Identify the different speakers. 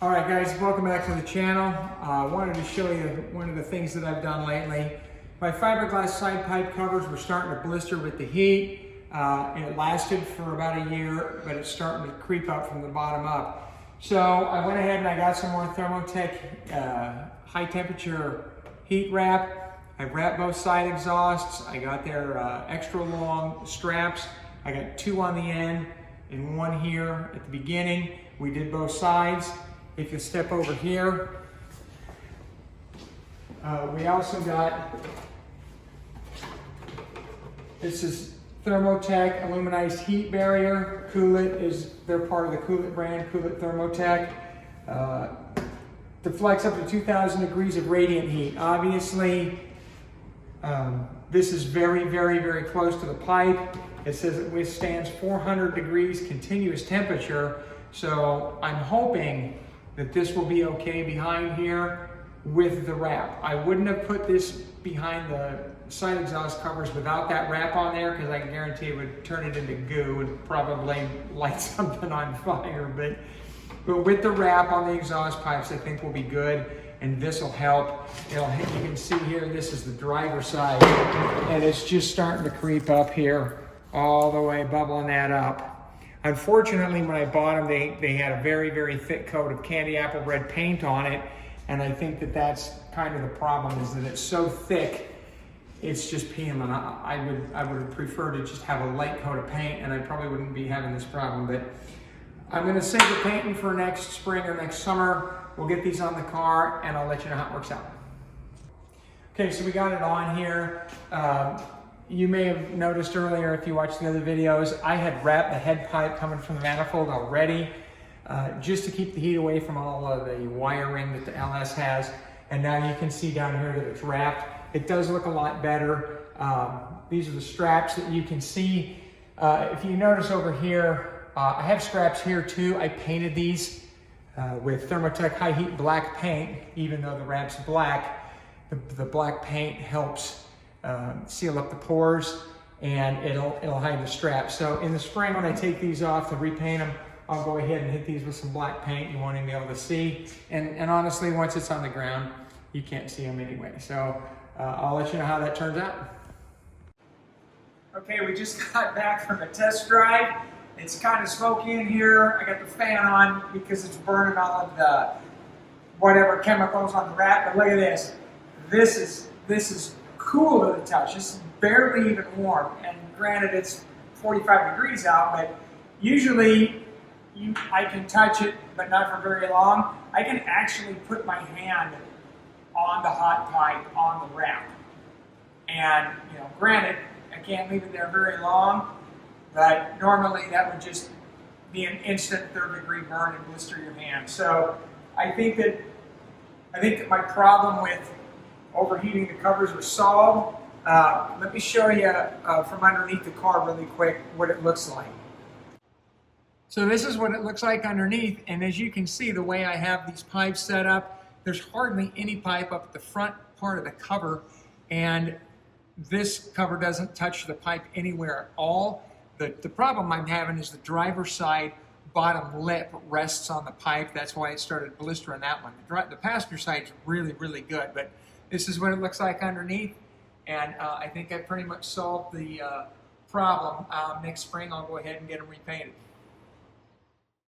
Speaker 1: Alright guys, welcome back to the channel. I wanted to show you one of the things that I've done lately. My fiberglass side pipe covers were starting to blister with the heat. It lasted for about a year, but it's starting to creep up from the bottom up. So I went ahead and I got some more Thermotech high temperature heat wrap. I wrapped both side exhausts. I got their extra long straps. I got two on the end and one here at the beginning. We did both sides. If you step over here, we also got, this is Thermotech aluminized heat barrier. Coolit is, they're part of the Coolit brand, Coolit Thermotech. Deflects up to 2,000 degrees of radiant heat. Obviously, this is very, very, very close to the pipe. It says it withstands 400 degrees continuous temperature. So I'm hoping that this will be okay behind here with the wrap. I wouldn't have put this behind the side exhaust covers without that wrap on there because I can guarantee it would turn it into goo and probably light something on fire. But with the wrap on the exhaust pipes, I think will be good, and this will help. You can see here, this is the driver's side, and it's just starting to creep up here, all the way bubbling that up. Unfortunately, when I bought them, they had a very, very thick coat of candy apple red paint on it, and I think that that's kind of the problem, is that it's so thick, it's just peeling. I would have preferred to just have a light coat of paint, and I probably wouldn't be having this problem. But I'm going to save the painting for next spring or next summer. We'll get these on the car, and I'll let you know how it works out. Okay, so we got it on here. You may have noticed earlier, if you watched the other videos, I had wrapped the head pipe coming from the manifold already, just to keep the heat away from all of the wiring that the LS has. And now you can see down here that it's wrapped. It does look a lot better. These are the straps that you can see. If you notice over here, I have straps here too. I painted these with Thermotech high heat black paint, even though the wrap's black. The black paint helps seal up the pores, and it'll hide the straps. So in the spring, when I take these off to repaint them, I'll go ahead and hit these with some black paint. You won't even be able to see. And honestly, once it's on the ground, you can't see them anyway. So I'll let you know how that turns out. Okay, we just got back from a test drive. It's kind of smoky in here. I got the fan on because it's burning all of the whatever chemicals on the wrap. But look at this. This is cool to the touch. It's barely even warm, and granted it's 45 degrees out, but usually I can touch it, but not for very long. I can actually put my hand on the hot pipe on the wrap, and granted I can't leave it there very long, but normally that would just be an instant third-degree burn and blister your hand. So I think that my problem with overheating the covers was solved. Let me show you from underneath the car really quick what it looks like. So this is what it looks like underneath, and as you can see, the way I have these pipes set up, there's hardly any pipe up at the front part of the cover, and this cover doesn't touch the pipe anywhere at all. The problem I'm having is the driver's side bottom lip rests on the pipe. That's why it started blistering that one. The passenger side's really, really good, but this is what it looks like underneath, and I think I pretty much solved the problem. Next spring I'll go ahead and get them repainted.